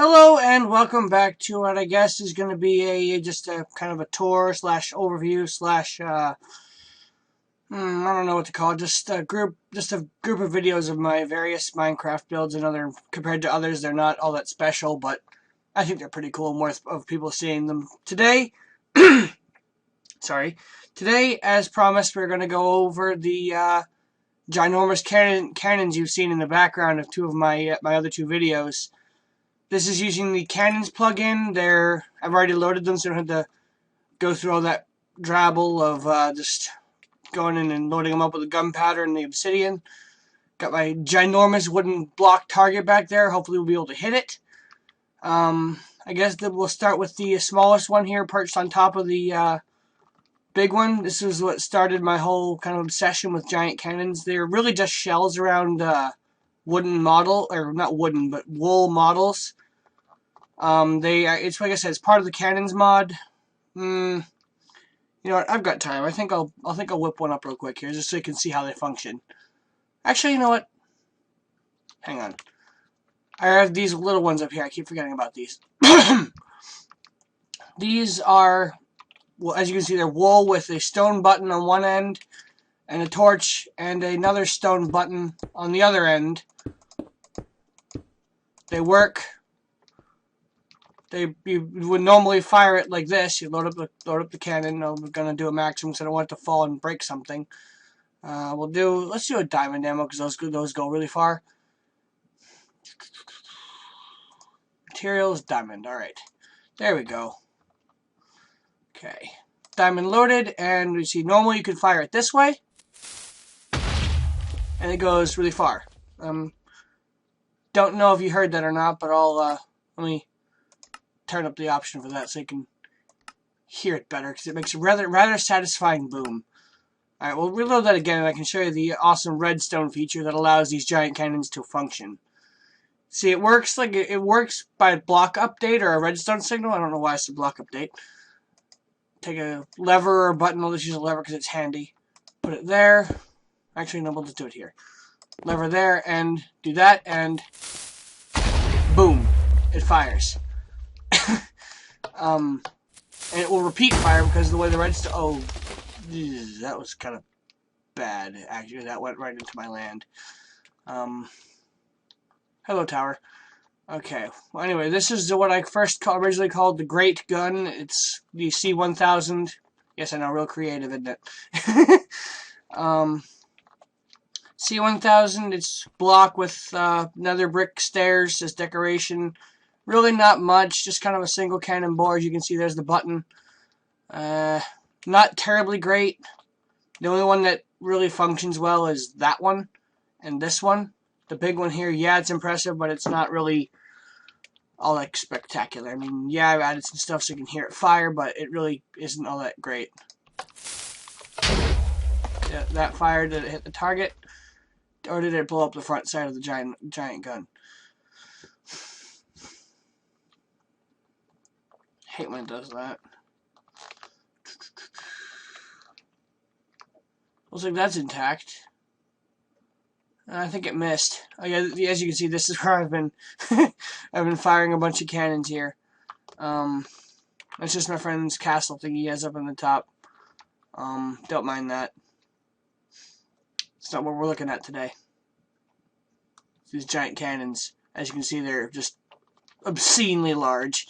Hello and welcome back to what I guess is going to be just a kind of a tour slash overview slash I don't know what to call it, just a group of videos of my various Minecraft builds. And other compared to others, they're not all that special, but I think they're pretty cool and worth of people seeing them. Today, today, as promised, we're going to go over the ginormous cannons you've seen in the background of two of my other two videos. This is using the cannons plugin. I've already loaded them, so I don't have to go through all that drabble of just going in and loading them up with the gunpowder and the obsidian. Got my ginormous wooden block target back there. Hopefully we'll be able to hit it. I guess that we'll start with the smallest one here, perched on top of the big one. This is what started my whole kind of obsession with giant cannons. They're really just shells around wooden model, or not wooden, but wool models. It's like I said, it's part of the cannons mod. You know what? I've got time. I think I'll whip one up real quick here, just so you can see how they function. Actually, you know what? Hang on. I have these little ones up here. I keep forgetting about these. These are, well, as you can see, they're wool with a stone button on one end, and a torch, and another stone button on the other end. They work. You would normally fire it like this. You load up the cannon. I'm gonna do a maximum because I don't want it to fall and break something. Let's do a diamond ammo because those go really far. Materials, diamond. All right, there we go. Okay, diamond loaded, and we see normally you can fire it this way, and it goes really far. Don't know if you heard that or not, but let me turn up the option for that so you can hear it better, because it makes a rather satisfying boom. Alright, we'll reload that again, and I can show you the awesome redstone feature that allows these giant cannons to function. See, it works by block update or a redstone signal. I don't know why it's a block update. Take a lever or a button. I'll just use a lever because it's handy. Put it there. Actually, no, we'll just do it here. Lever there, and do that, and boom, it fires. And it will repeat fire because of the way the redstone. Oh, that was kind of bad. Actually, that went right into my land. Hello, tower. Okay. Well, anyway, this is what I originally called the Great Gun. It's the C1000. Yes, I know, real creative, isn't it? C1000. It's block with nether brick stairs as decoration. Really not much, just kind of a single cannon bore. As you can see, there's the button. Not terribly great. The only one that really functions well is that one and this one. The big one here, yeah, it's impressive, but it's not really all that spectacular. I mean, yeah, I've added some stuff so you can hear it fire, but it really isn't all that great. Yeah, that fire, did it hit the target? Or did it blow up the front side of the giant gun? Hate when it does that. Looks like that's intact. I think it missed. As you can see, this is where I've been I've been firing a bunch of cannons here. It's just my friend's castle thing he has up on the top. Don't mind that. It's not what we're looking at today. These giant cannons, as you can see, they're just obscenely large.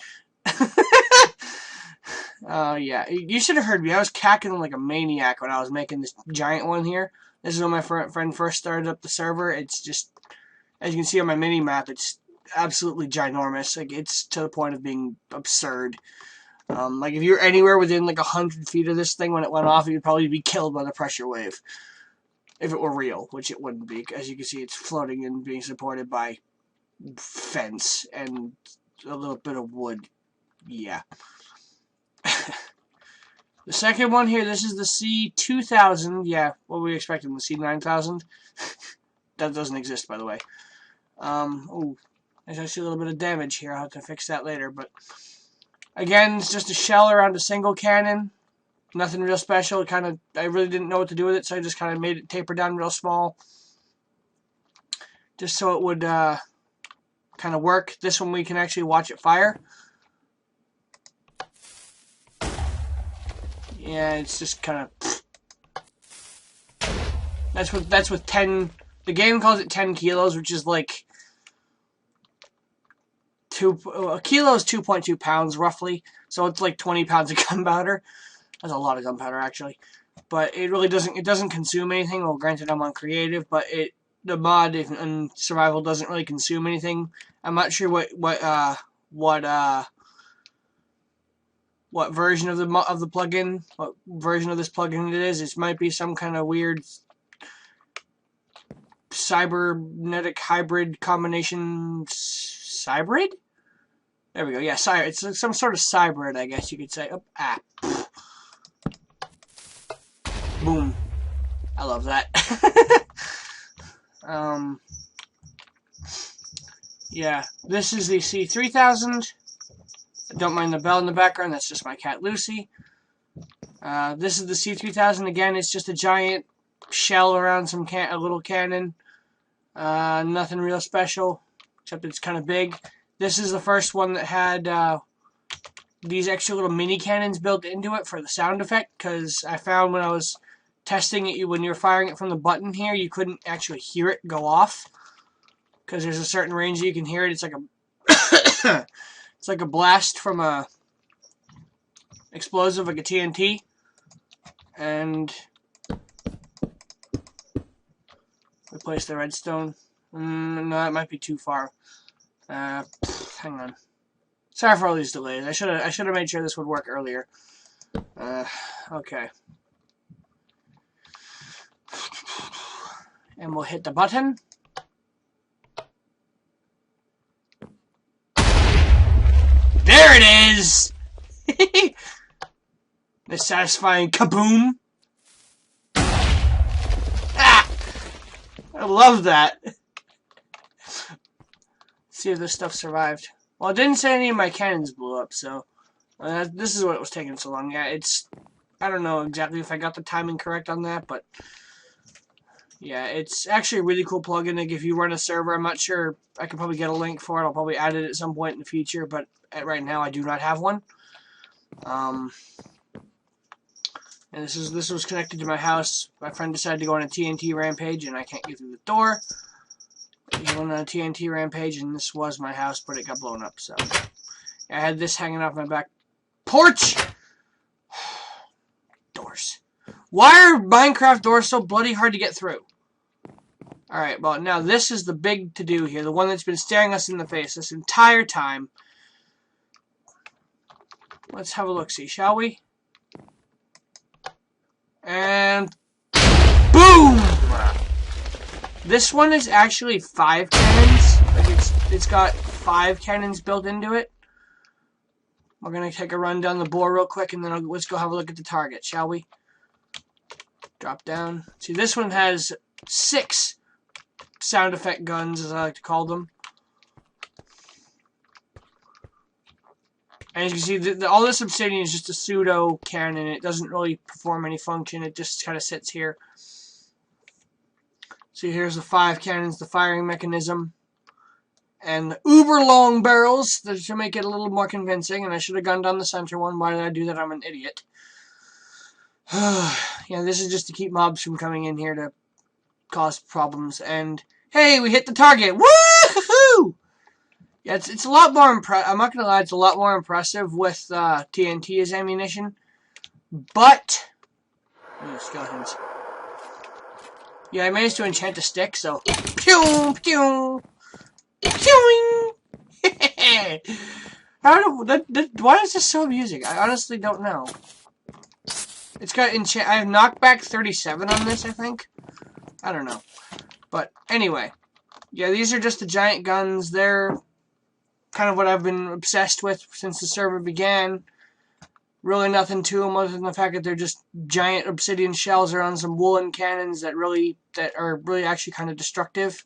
Yeah, you should have heard me. I was cackling like a maniac when I was making this giant one here. This is when my friend first started up the server. It's just, as you can see on my mini map, it's absolutely ginormous. Like, it's to the point of being absurd. Like, if you're anywhere within like 100 feet of this thing when it went off, you'd probably be killed by the pressure wave. If it were real, which it wouldn't be. As you can see, it's floating and being supported by fence and a little bit of wood. Yeah. The second one here, this is the C2000. Yeah, what were we expecting? The C9000? That doesn't exist, by the way. Oh, there's actually a little bit of damage here. I'll have to fix that later. But again, it's just a shell around a single cannon. Nothing real special. I really didn't know what to do with it, so I just kind of made it taper down real small, just so it would kind of work. This one we can actually watch it fire. Yeah, it's just kind of... That's with 10... The game calls it 10 kilos, which is like... A kilo is 2.2 pounds, roughly. So it's like 20 pounds of gunpowder. That's a lot of gunpowder, actually. But it really doesn't consume anything. Well, granted, I'm on creative, but the mod and survival doesn't really consume anything. I'm not sure what version of the plugin, what version of this plugin it is. It might be some kind of weird cybernetic hybrid combination. Cybrid? There we go. Yeah, it's some sort of cybrid, I guess you could say. Oh, boom. I love that. Yeah, this is the C3000. Don't mind the bell in the background, that's just my cat Lucy. This is the C3000 again. It's just a giant shell around a little cannon. Nothing real special, except it's kind of big. This is the first one that had these extra little mini cannons built into it for the sound effect, because I found when I was testing it, when you're firing it from the button here, you couldn't actually hear it go off, because there's a certain range that you can hear it. It's like a it's like a blast from a explosive, like a TNT. And replace the redstone. No, that might be too far. Hang on. Sorry for all these delays. I should have made sure this would work earlier. Okay. And we'll hit the button. There it is! The satisfying kaboom. Ah! I love that. Let's see if this stuff survived. Well, it didn't say any of my cannons blew up, so... this is what it was taking so long. Yeah, I don't know exactly if I got the timing correct on that, but... Yeah, it's actually a really cool plugin. Like, if you run a server, I'm not sure. I could probably get a link for it. I'll probably add it at some point in the future, but right now I do not have one. And this was connected to my house. My friend decided to go on a TNT rampage, and I can't get through the door. He went on a TNT rampage, and this was my house, but it got blown up. So I had this hanging off my back porch. Doors. Why are Minecraft doors so bloody hard to get through? Alright, well, now this is the big to-do here. The one that's been staring us in the face this entire time. Let's have a look-see, shall we? And... boom! This one is actually 5 cannons. Like, it's got 5 cannons built into it. We're going to take a run down the board real quick, and then let's go have a look at the target, shall we? Drop down. See, this one has 6 sound effect guns, as I like to call them. And as you can see, all this obsidian is just a pseudo cannon. It doesn't really perform any function. It just kind of sits here. So here's the 5 cannons, the firing mechanism, and the uber long barrels to make it a little more convincing. And I should have gone down the center one. Why did I do that? I'm an idiot. Yeah, this is just to keep mobs from coming in here to cause problems. And hey, we hit the target! Woo-hoo-hoo! Yeah, it's a lot more I'm not gonna lie, it's a lot more impressive with TNT as ammunition. But skeletons. Yeah, I managed to enchant a stick, so pew pew pew. Why is this so amusing? I honestly don't know. It's got I have knockback 37 on this, I think. I don't know. But anyway, yeah, these are just the giant guns. They're kind of what I've been obsessed with since the server began. Really nothing to them other than the fact that they're just giant obsidian shells around some woolen cannons that are really actually kind of destructive.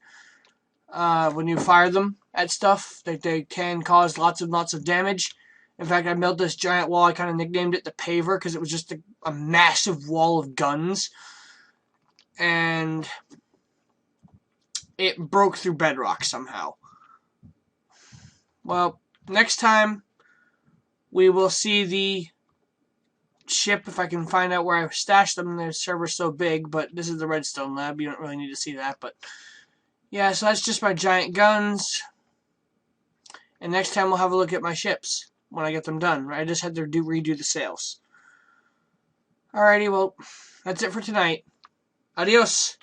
When you fire them at stuff, they can cause lots of damage. In fact, I built this giant wall. I kind of nicknamed it the Paver because it was just a massive wall of guns. And it broke through bedrock somehow. Well, next time we will see the ship, if I can find out where I stashed them. The server's so big, but this is the Redstone lab. You don't really need to see that, but yeah, so that's just my giant guns. And next time we'll have a look at my ships when I get them done. I just had to redo the sails. Alrighty, well, that's it for tonight. Adios.